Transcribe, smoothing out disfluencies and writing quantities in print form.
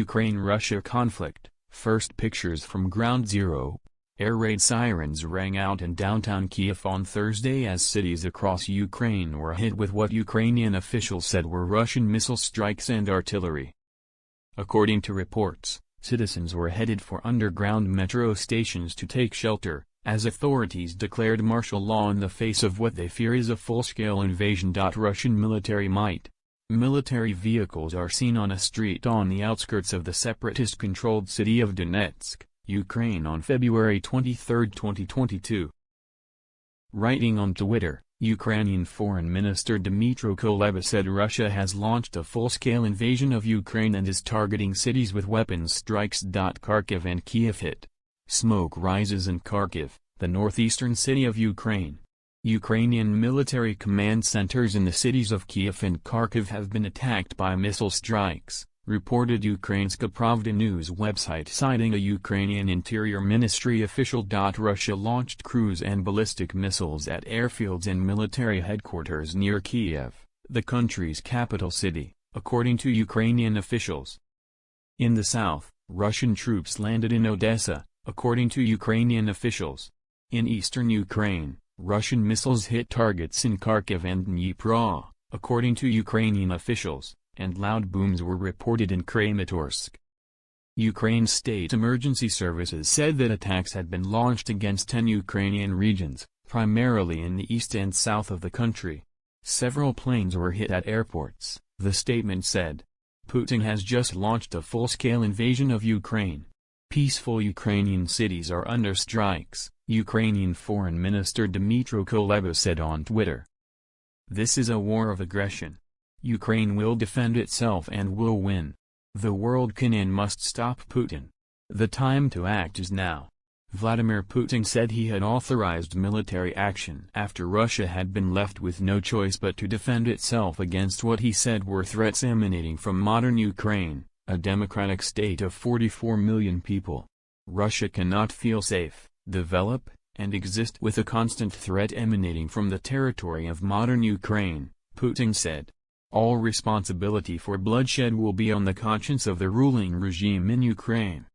Ukraine-Russia conflict, first pictures from Ground Zero. Air raid sirens rang out in downtown Kiev on Thursday as cities across Ukraine were hit with what Ukrainian officials said were Russian missile strikes and artillery. According to reports, citizens were headed for underground metro stations to take shelter, as authorities declared martial law in the face of what they fear is a full-scale invasion. Russian military might. Military vehicles are seen on a street on the outskirts of the separatist-controlled city of Donetsk, Ukraine on February 23, 2022. Writing on Twitter, Ukrainian Foreign Minister Dmytro Kuleba said Russia has launched a full-scale invasion of Ukraine and is targeting cities with weapons strikes. Kharkiv and Kiev hit. Smoke rises in Kharkiv, the northeastern city of Ukraine. Ukrainian military command centers in the cities of Kiev and Kharkiv have been attacked by missile strikes, reported Ukrainska Pravda news website citing a Ukrainian Interior Ministry official. Russia launched cruise and ballistic missiles at airfields and military headquarters near Kiev, the country's capital city, according to Ukrainian officials. In the south, Russian troops landed in Odessa, according to Ukrainian officials. In eastern Ukraine, Russian missiles hit targets in Kharkiv and Dnipro, according to Ukrainian officials, and loud booms were reported in Kramatorsk. Ukraine's state emergency services said that attacks had been launched against 10 Ukrainian regions, primarily in the east and south of the country. Several planes were hit at airports, the statement said. Putin has just launched a full-scale invasion of Ukraine. Peaceful Ukrainian cities are under strikes, Ukrainian Foreign Minister Dmytro Kuleba said on Twitter. This is a war of aggression. Ukraine will defend itself and will win. The world can and must stop Putin. The time to act is now. Vladimir Putin said he had authorized military action after Russia had been left with no choice but to defend itself against what he said were threats emanating from modern Ukraine, a democratic state of 44 million people. Russia cannot feel safe, develop, and exist with a constant threat emanating from the territory of modern Ukraine, Putin said. All responsibility for bloodshed will be on the conscience of the ruling regime in Ukraine.